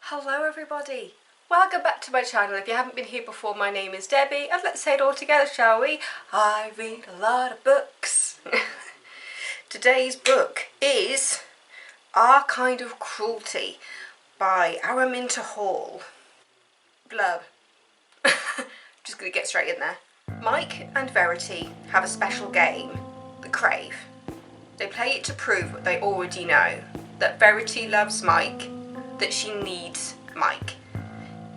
Hello everybody, welcome back to my channel. If you haven't been here before, my name is Debbie and let's say it all together, shall we? I read a lot of books. Today's book is Our Kind of Cruelty by Araminta Hall. Blurb. Just gonna get straight in there. Mike and Verity have a special game, the Crave. They play it to prove what they already know, that Verity loves Mike, that she needs Mike,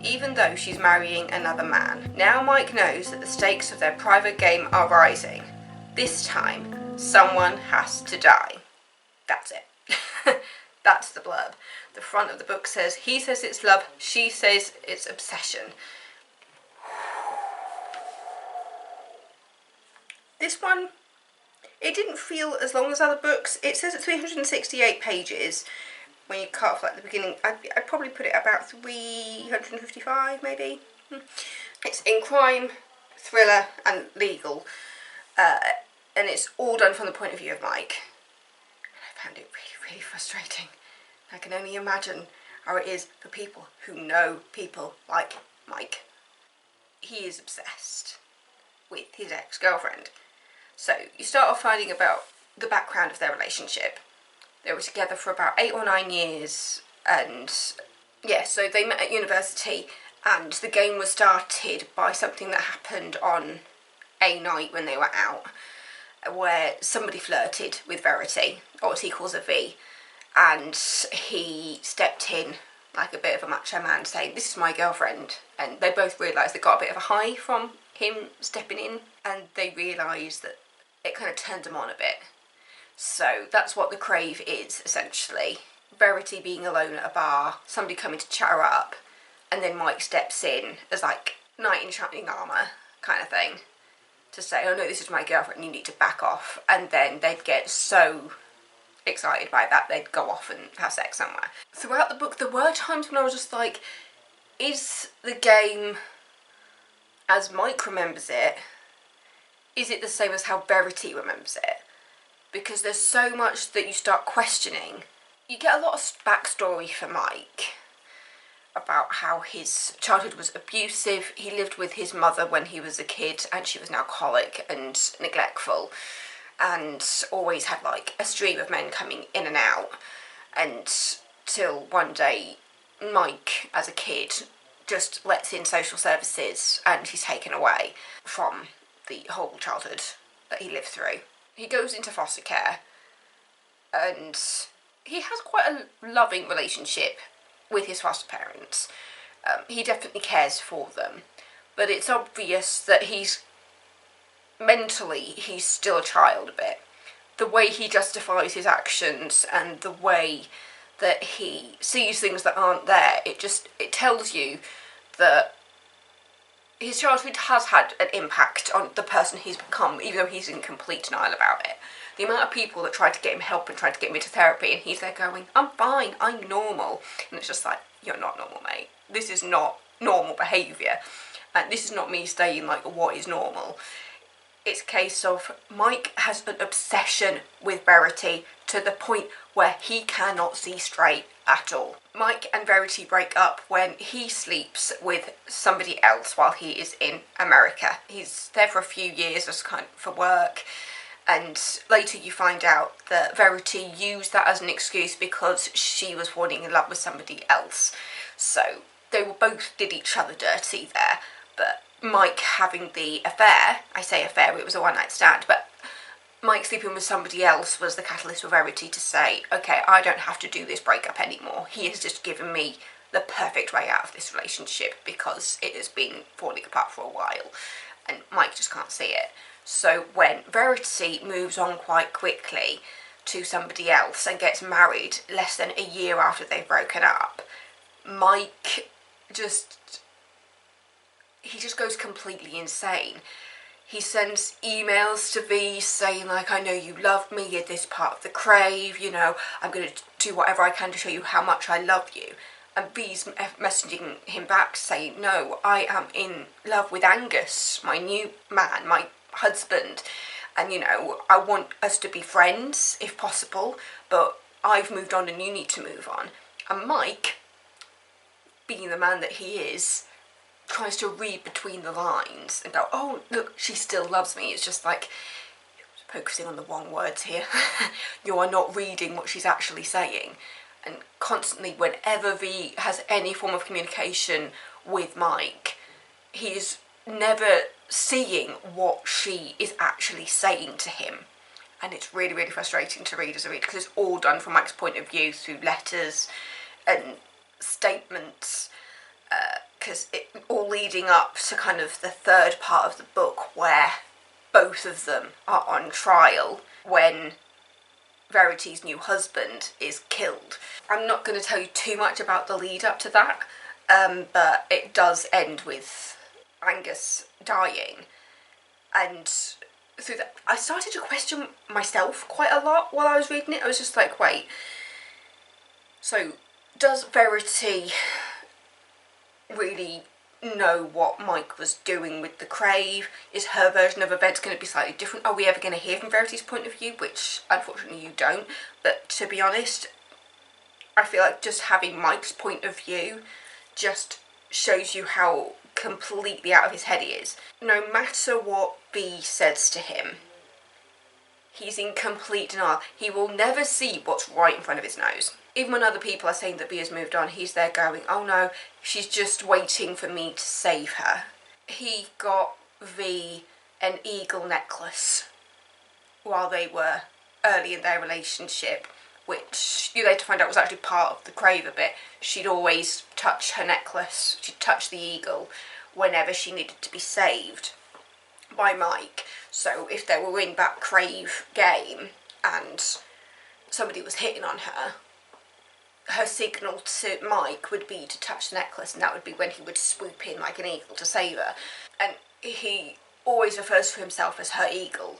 even though she's marrying another man. Now Mike knows that the stakes of their private game are rising. This time, someone has to die. That's it. That's the blurb. The front of the book says, he says it's love, she says it's obsession. This one, it didn't feel as long as other books. It says it's 368 pages. When you cut off like the beginning, I'd probably put it about 355 maybe. It's in crime, thriller and legal, and it's all done from the point of view of Mike. And I found it really, really frustrating. I can only imagine how it is for people who know people like Mike. He is obsessed with his ex-girlfriend. So you start off finding about the background of their relationship. They were together for about 8 or 9 years, and yeah, so they met at university, and the game was started by something that happened on a night when they were out, where somebody flirted with Verity, or what he calls a V, and he stepped in like a bit of a macho man saying, "This is my girlfriend," and they both realised they got a bit of a high from him stepping in, and they realised that it kind of turned them on a bit. So that's what the Crave is, essentially. Verity being alone at a bar, somebody coming to chat her up, and then Mike steps in as like knight in shining armour kind of thing to say, "Oh no, this is my girlfriend, you need to back off," and then they'd get so excited by that they'd go off and have sex somewhere. Throughout the book there were times when I was just like, is the game as Mike remembers it? Is it the same as how Verity remembers it? Because there's so much that you start questioning. You get a lot of backstory for Mike about how his childhood was abusive. He lived with his mother when he was a kid and she was an alcoholic and neglectful, and always had like a stream of men coming in and out, and till one day Mike as a kid just lets in social services and he's taken away from the horrible childhood that he lived through. He goes into foster care and he has quite a loving relationship with his foster parents. He definitely cares for them, but it's obvious that he's still a child a bit. The way he justifies his actions and the way that he sees things that aren't there, it tells you that his childhood has had an impact on the person he's become, even though he's in complete denial about it. The amount of people that tried to get him help and tried to get him into therapy, and he's there going, "I'm fine, I'm normal." And it's just like, you're not normal, mate. This is not normal behaviour. And this is not me saying, like, what is normal. It's a case of Mike has an obsession with Verity to the point where he cannot see straight at all. Mike and Verity break up when he sleeps with somebody else while he is in America. He's there for a few years just kind of for work, and later you find out that Verity used that as an excuse because she was falling in love with somebody else. So they were both did each other dirty there, but Mike having the affair, I say affair, it was a one-night stand, but Mike sleeping with somebody else was the catalyst for Verity to say, okay, I don't have to do this breakup anymore. He has just given me the perfect way out of this relationship because it has been falling apart for a while, and Mike just can't see it. So when Verity moves on quite quickly to somebody else and gets married less than a year after they've broken up, Mike he just goes completely insane. He sends emails to V saying, like, "I know you love me, you're this part of the Crave, you know, I'm going to do whatever I can to show you how much I love you." And V's messaging him back saying, "No, I am in love with Angus, my new man, my husband, and, you know, I want us to be friends if possible, but I've moved on and you need to move on." And Mike being the man that he is, tries to read between the lines and go, oh, look, she still loves me. It's just like, focusing on the wrong words here. You are not reading what she's actually saying. And constantly, whenever V has any form of communication with Mike, he is never seeing what she is actually saying to him. And it's really, really frustrating to read as a reader, because it's all done from Mike's point of view through letters and statements, because it all leading up to kind of the third part of the book, where both of them are on trial when Verity's new husband is killed. I'm not going to tell you too much about the lead up to that, but it does end with Angus dying. And through that, I started to question myself quite a lot while I was reading it. I was just like, wait, so does Verity really know what Mike was doing with the Crave? Is her version of events going to be slightly different? Are we ever going to hear from Verity's point of view? Which, unfortunately, you don't. But to be honest, I feel like just having Mike's point of view just shows you how completely out of his head he is. No matter what B says to him, he's in complete denial. He will never see what's right in front of his nose. Even when other people are saying that B has moved on, he's there going, oh no, she's just waiting for me to save her. He got V an eagle necklace while they were early in their relationship, which you later find out was actually part of the Crave a bit. She'd always touch her necklace, she'd touch the eagle whenever she needed to be saved by Mike. So if they were in that Crave game and somebody was hitting on her, her signal to Mike would be to touch the necklace, and that would be when he would swoop in like an eagle to save her. And he always refers to himself as her eagle.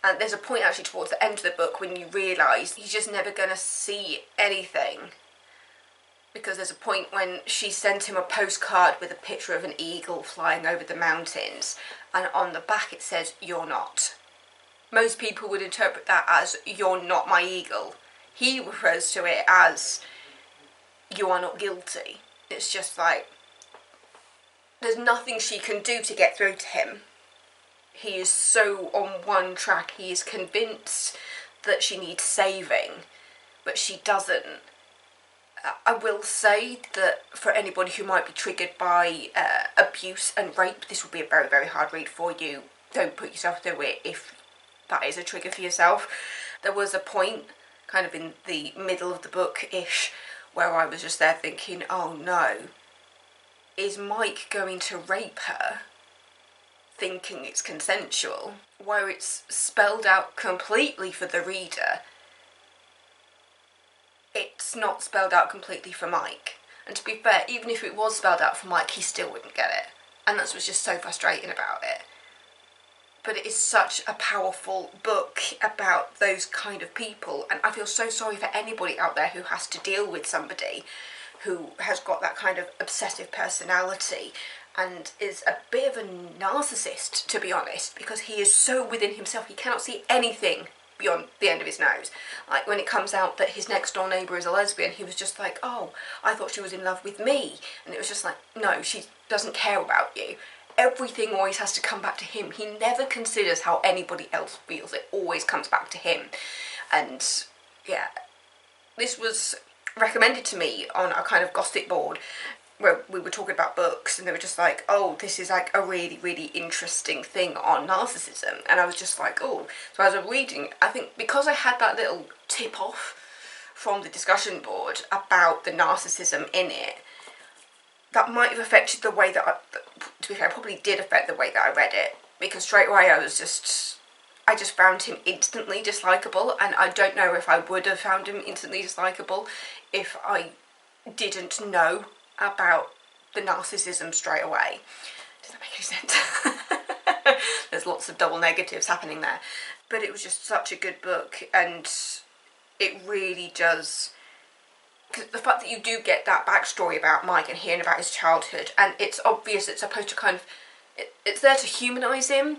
And there's a point actually towards the end of the book when you realise he's just never going to see anything. Because there's a point when she sent him a postcard with a picture of an eagle flying over the mountains, and on the back it says, "You're not." Most people would interpret that as, "You're not my eagle." He refers to it as, "You are not guilty." It's just like, there's nothing she can do to get through to him. He is so on one track. He is convinced that she needs saving, but she doesn't. I will say that for anybody who might be triggered by abuse and rape, this will be a very, very hard read for you. Don't put yourself through it if that is a trigger for yourself. There was a point, kind of in the middle of the book-ish, where I was just there thinking, oh no, is Mike going to rape her? Thinking it's consensual, where it's spelled out completely for the reader. It's not spelled out completely for Mike. And to be fair, even if it was spelled out for Mike, he still wouldn't get it. And that's what's just so frustrating about it. But it is such a powerful book about those kind of people, and I feel so sorry for anybody out there who has to deal with somebody who has got that kind of obsessive personality and is a bit of a narcissist, to be honest, because he is so within himself, he cannot see anything beyond the end of his nose. Like when it comes out that his next door neighbour is a lesbian, he was just like, oh, I thought she was in love with me. And it was just like, no, she doesn't care about you. Everything always has to come back to him. He never considers how anybody else feels. It always comes back to him. And yeah, this was recommended to me on a kind of gossip board where we were talking about books, and they were just like, oh, this is like a really, really interesting thing on narcissism. And I was just like, oh. So as I was reading, I think because I had that little tip off from the discussion board about the narcissism in it, that might have affected the way that to be fair, probably did affect the way that I read it, because straight away I just found him instantly dislikable, and I don't know if I would have found him instantly dislikable if I didn't know about the narcissism straight away. Does that make any sense? There's lots of double negatives happening there. But it was just such a good book, and it really does... Because the fact that you do get that backstory about Mike and hearing about his childhood, and it's obvious it's supposed to kind of... It's there to humanise him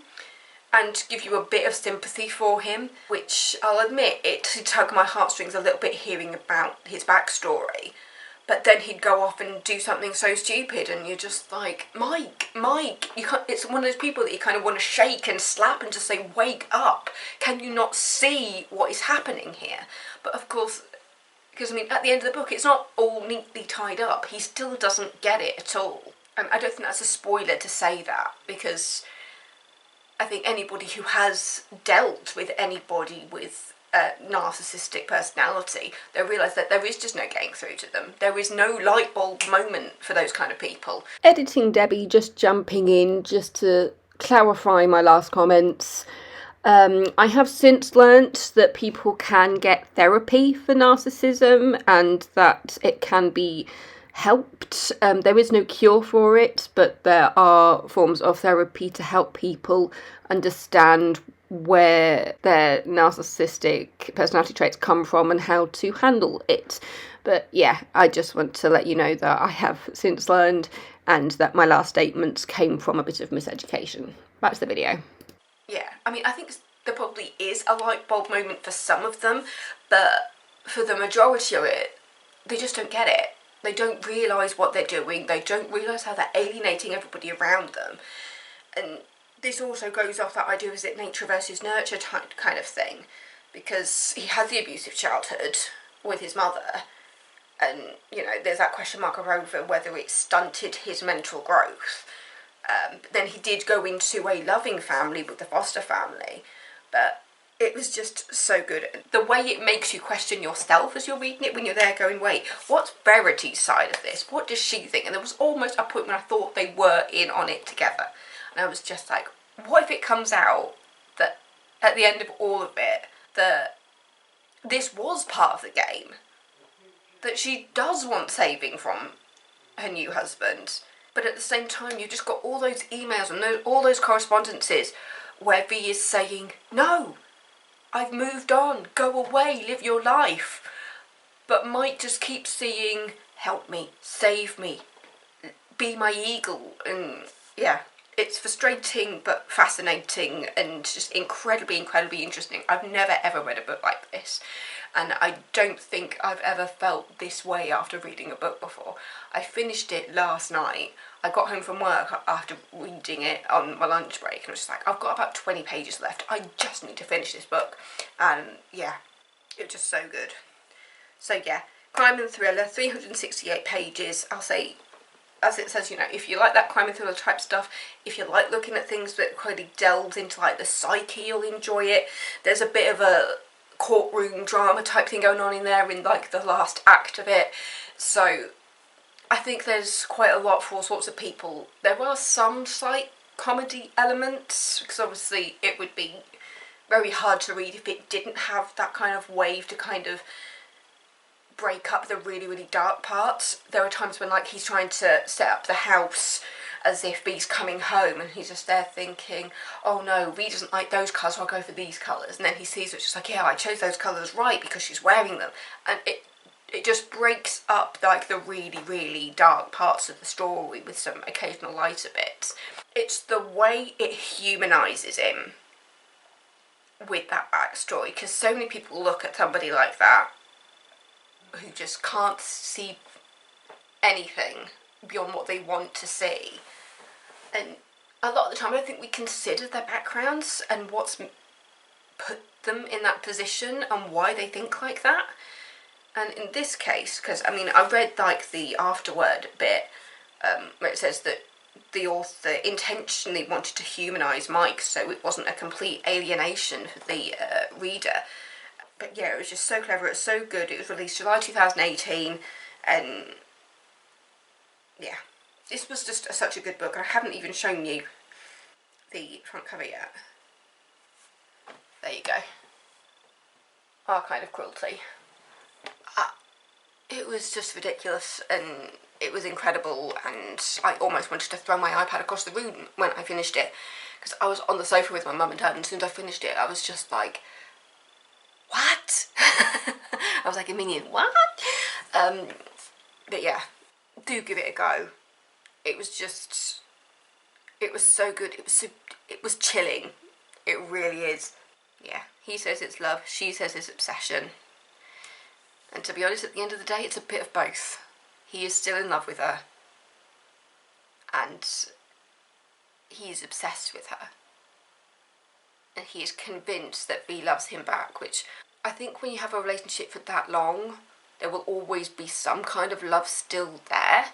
and give you a bit of sympathy for him, which I'll admit, it tugged my heartstrings a little bit hearing about his backstory. but then he'd go off and do something so stupid, and you're just like, Mike, you can't, it's one of those people that you kind of want to shake and slap and just say, wake up, can you not see what is happening here? But of course, because I mean, at the end of the book, it's not all neatly tied up, he still doesn't get it at all. And I don't think that's a spoiler to say that, because I think anybody who has dealt with anybody with narcissistic personality, they realise that there is just no getting through to them. There is no light bulb moment for those kind of people. Editing Debbie, just jumping in just to clarify my last comments. I have since learnt that people can get therapy for narcissism and that it can be helped. There is no cure for it, but there are forms of therapy to help people understand where their narcissistic personality traits come from and how to handle it. But yeah, I just want to let you know that I have since learned, and that my last statements came from a bit of miseducation. Back to the video. Yeah, I mean, I think there probably is a light bulb moment for some of them, but for the majority of it, they just don't get it. They don't realise what they're doing, they don't realise how they're alienating everybody around them. And this also goes off that idea, is it nature versus nurture type kind of thing, because he had the abusive childhood with his mother, and, you know, there's that question mark over whether it stunted his mental growth. But then he did go into a loving family with the foster family, but it was just so good. The way it makes you question yourself as you're reading it, when you're there going, wait, what's Verity's side of this? What does she think? And there was almost a point when I thought they were in on it together. And I was just like, what if it comes out that at the end of all of it, that this was part of the game? That she does want saving from her new husband. But at the same time, you've just got all those emails and all those correspondences where V is saying, no, I've moved on, go away, live your life. But Mike just keeps saying, help me, save me, be my eagle. And yeah, it's frustrating but fascinating and just incredibly, incredibly interesting. I've never ever read a book like this, and I don't think I've ever felt this way after reading a book before. I finished it last night. I got home from work after reading it on my lunch break, and I was just like, I've got about 20 pages left. I just need to finish this book. And yeah, it was just so good. So yeah, crime and thriller, 368 pages. I'll say, as it says, you know, if you like that crime and thriller type stuff, if you like looking at things that really delves into like the psyche, you'll enjoy it. There's a bit of a courtroom drama type thing going on in there in like the last act of it. So I think there's quite a lot for all sorts of people. There are some slight comedy elements, because obviously it would be very hard to read if it didn't have that kind of wave to kind of break up the really, really dark parts. There are times when like he's trying to set up the house as if B's coming home, and he's just there thinking, oh no, B doesn't like those colours, so I'll go for these colours. And then he sees it's just like, yeah, I chose those colours right because she's wearing them. And it just breaks up like the really, really dark parts of the story with some occasional lighter bits. It's the way it humanises him with that backstory, because so many people look at somebody like that who just can't see anything beyond what they want to see. And a lot of the time I don't think we consider their backgrounds and what's put them in that position and why they think like that. And in this case, because I mean, I read like the afterword bit where it says that the author intentionally wanted to humanise Mike so it wasn't a complete alienation for the reader. But yeah, it was just so clever, it was so good. It was released July 2018, and yeah, this was just such a good book. I haven't even shown you the front cover yet. There you go. Our Kind of Cruelty. It was just ridiculous, and it was incredible, and I almost wanted to throw my iPad across the room when I finished it, because I was on the sofa with my mum and dad, and as soon as I finished it, I was just like, what? I was like a minion, what? But yeah, do give it a go. It was just, it was so good. It was chilling. It really is. Yeah, he says it's love, she says it's obsession. And to be honest, at the end of the day, it's a bit of both. he is still in love with her, and he is obsessed with her, and he is convinced that V loves him back, which I think when you have a relationship for that long, there will always be some kind of love still there,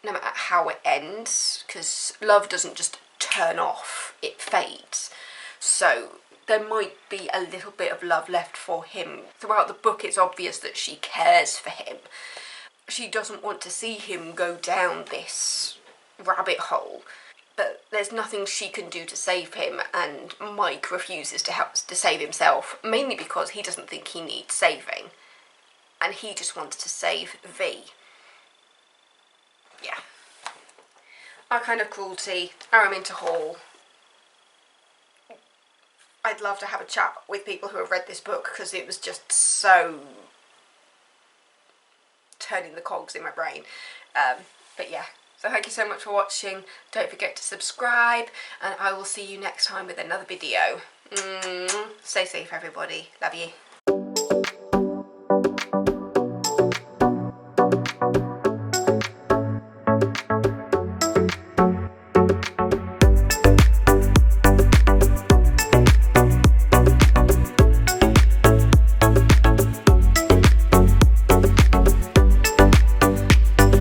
no matter how it ends, because love doesn't just turn off, it fades. So there might be a little bit of love left for him. Throughout the book, it's obvious that she cares for him. She doesn't want to see him go down this rabbit hole, but there's nothing she can do to save him, and Mike refuses to help to save himself, mainly because he doesn't think he needs saving, and he just wants to save V. Yeah. Our Kind of Cruelty, Araminta Hall. I'd love to have a chat with people who have read this book, because it was just so turning the cogs in my brain. But yeah, so thank you so much for watching. Don't forget to subscribe, and I will see you next time with another video. Stay safe, everybody. Love you.